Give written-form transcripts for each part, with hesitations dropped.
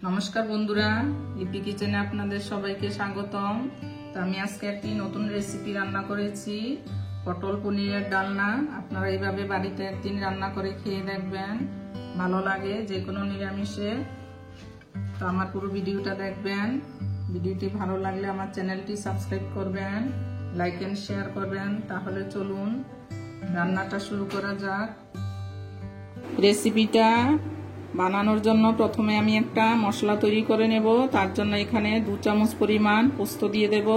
নমস্কার বন্ধুরা, ইপি কিচেনে আপনাদের সবাইকে স্বাগতম। তো আমি আজকে একটি নতুন রেসিপি রান্না করেছি, পটল পনিরের ডালনা। আপনারা এইভাবে বাড়িতে একদিন রান্না করে খেয়ে দেখবেন, ভালো লাগে যে কোনো নিরামিষে। তো আমার পুরো ভিডিওটা দেখবেন। ভিডিওটি ভালো লাগলে আমার চ্যানেলটি সাবস্ক্রাইব করবেন, লাইক এন্ড শেয়ার করবেন। তাহলে চলুন রান্নাটা শুরু করা যাক। রেসিপিটা বানানোর জন্য প্রথমে আমি একটা মশলা তৈরি করে নেব। তার জন্য এখানে 2 চামচ পরিমাণ পোস্ত দিয়ে দেব।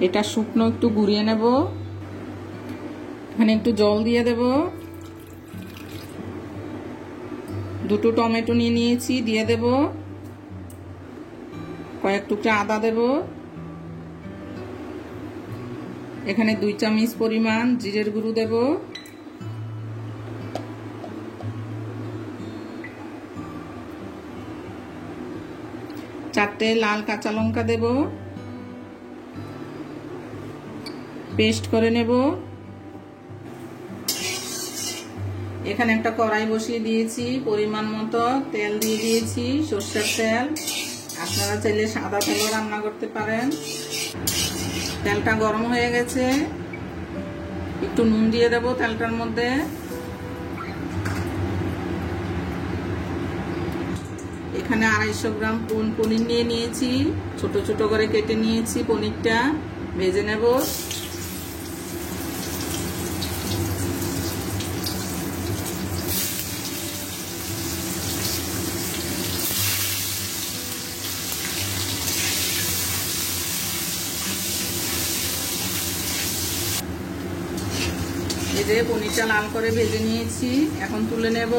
এটা শুকনো একটু গুঁড়িয়ে নেব। এখানে একটু জল দিয়ে দেব। 2টো টমেটো নিয়ে নিয়েছি, দিয়ে দেব। কয়েক টুকরা আদা দেব। এখানে 2 চামচ পরিমাণ জিরের গুঁড়ো দেব। চারটে লাল কাঁচা লঙ্কা দেব, পেস্ট করে নেব। এখানে একটা কড়াই বসিয়ে দিয়েছি, পরিমাণ মতো তেল দিয়ে দিয়েছি, সরষের তেল। আপনারা চাইলে সাদা তেলও রান্না করতে পারেন। তেলটা গরম হয়ে গেছে, একটু নুন দিয়ে দেব তেলটার মধ্যে। এখানে 250 গ্রাম পনির নিয়ে নিয়েছি, ছোট ছোট করে কেটে নিয়েছি। পনিরটা ভেজে নেব। এই যে পনিরটা লাল করে ভেজে নিয়েছি, এখন তুলে নেব।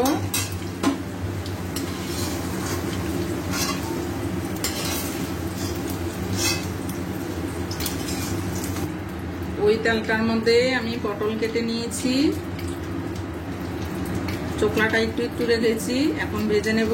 ওই তেলটার মধ্যে আমি পটল কেটে নিয়েছি, চোকলাটা একটু একটু রেখেছি, এখন ভেজে নেব।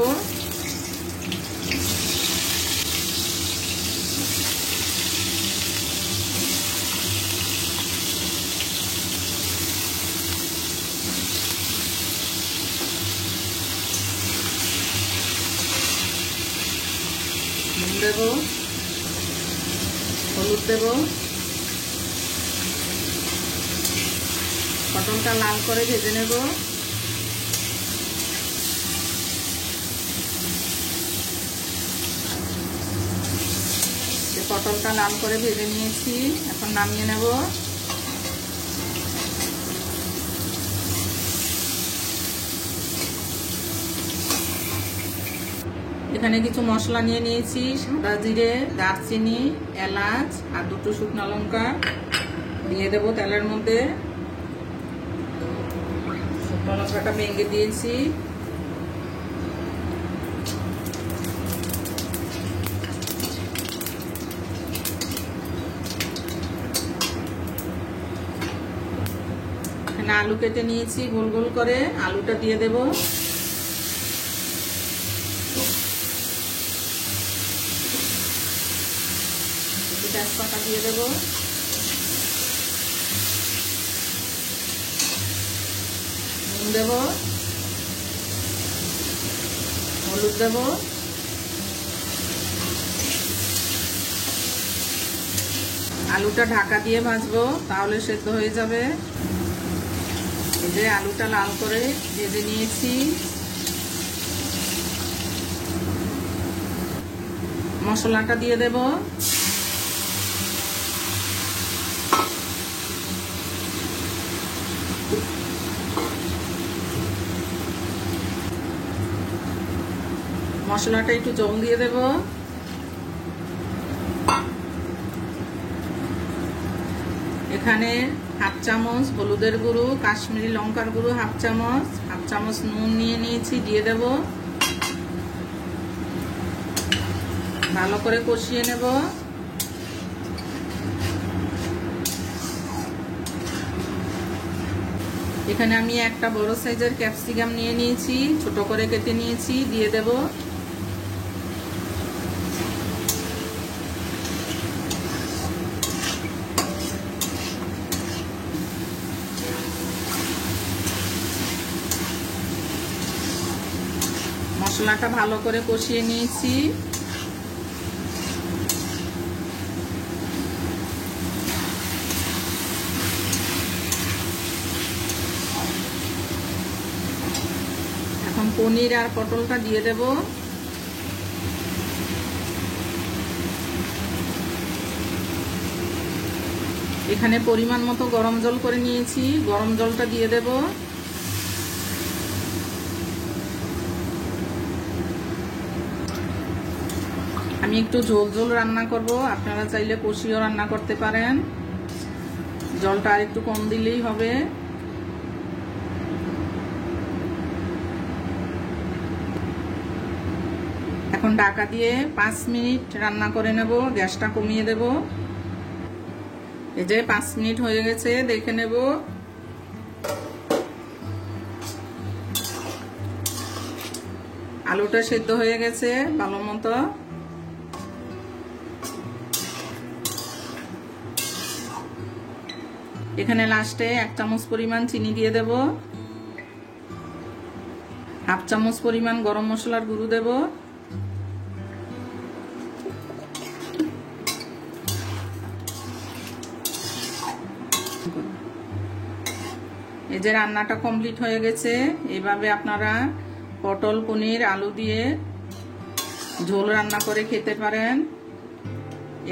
নুন দেব, হলুদ দেব। পটলটা লাল করে ভেজে নেব। পটলটা লাল করে ভেজে নিয়েছি, এখন নামিয়ে নেব। এখানে কিছু মশলা নিয়ে নিয়েছি, সাদা জিরে, দারচিনি, এলাচ আর 2টো শুকনো লঙ্কা দিয়ে দেব তেলের মধ্যে। শুকনো লঙ্কাটা ভেঙে দিয়েছি। এখানে আলু কেটে নিয়েছি গোল গোল করে, আলুটা দিয়ে দেব। তেজপাতা দিয়ে দেব। নুন দেব, হলুদ দেব। আলুটা ঢাকা দিয়ে ভাজবো, তাহলে সেদ্ধ হয়ে যাবে। এই যে আলুটা লাল করে ভেজে নিয়েছি। মশলাটা দিয়ে দেব। মশলাটা একটু জল দিয়ে দেব। এখানে 1/2 চামচ হলুদের গুঁড়ো, কাশ্মীরি লঙ্কার গুঁড়ো 1/2 চামচ, 1/2 চামচ নুন নিয়ে নিয়েছি, দিয়ে দেব। ভালো করে কষিয়ে নেব। এখানে আমি একটা বড় সাইজের ক্যাপসিকাম নিয়ে নিয়েছি, ছোট করে কেটে নিয়েছি, দিয়ে দেব। মশলাটা ভালো করে কষিয়ে নিয়েছি। এখন পনির আর পটলটা দিয়ে দেব। এখানে পরিমাণ মতো গরম জল করে নিয়েছি, গরম জলটা দিয়ে দেব। আমি একটু ঝোল ঝোল রান্না করব, আপনারা চাইলে কষিও রান্না করতে পারেন। জলটা আর একটু কম দিলেই হবে। এখন ঢাকা দিয়ে 5 মিনিট রান্না করে নেব, গ্যাসটা কমিয়ে দেব। এই যে 5 মিনিট হয়ে গেছে, দেখে নেব। আলুটা সেদ্ধ হয়ে গেছে ভালো মতো। এখানে লাস্টে 1 চামচ পরিমাণ চিনি দিয়ে দেব, 1/2 চামচ পরিমাণ গরম মশলার গুঁড়ো দেব। এই যে রান্নাটা কমপ্লিট হয়ে গেছে। এইভাবে আপনারা পটল, পনির, আলু দিয়ে ঝোল রান্না করে খেতে পারেন।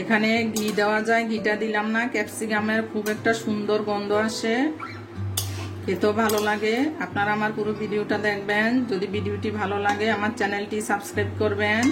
এখানে ঘি দেওয়া যায়, ঘিটা দিলাম না। ক্যাপসিকামের খুব একটা সুন্দর গন্ধ আসে, খেতেও ভালো লাগে। আপনারা আমার পুরো ভিডিওটা দেখবেন। যদি ভিডিওটি ভালো লাগে আমার চ্যানেলটি সাবস্ক্রাইব করবেন।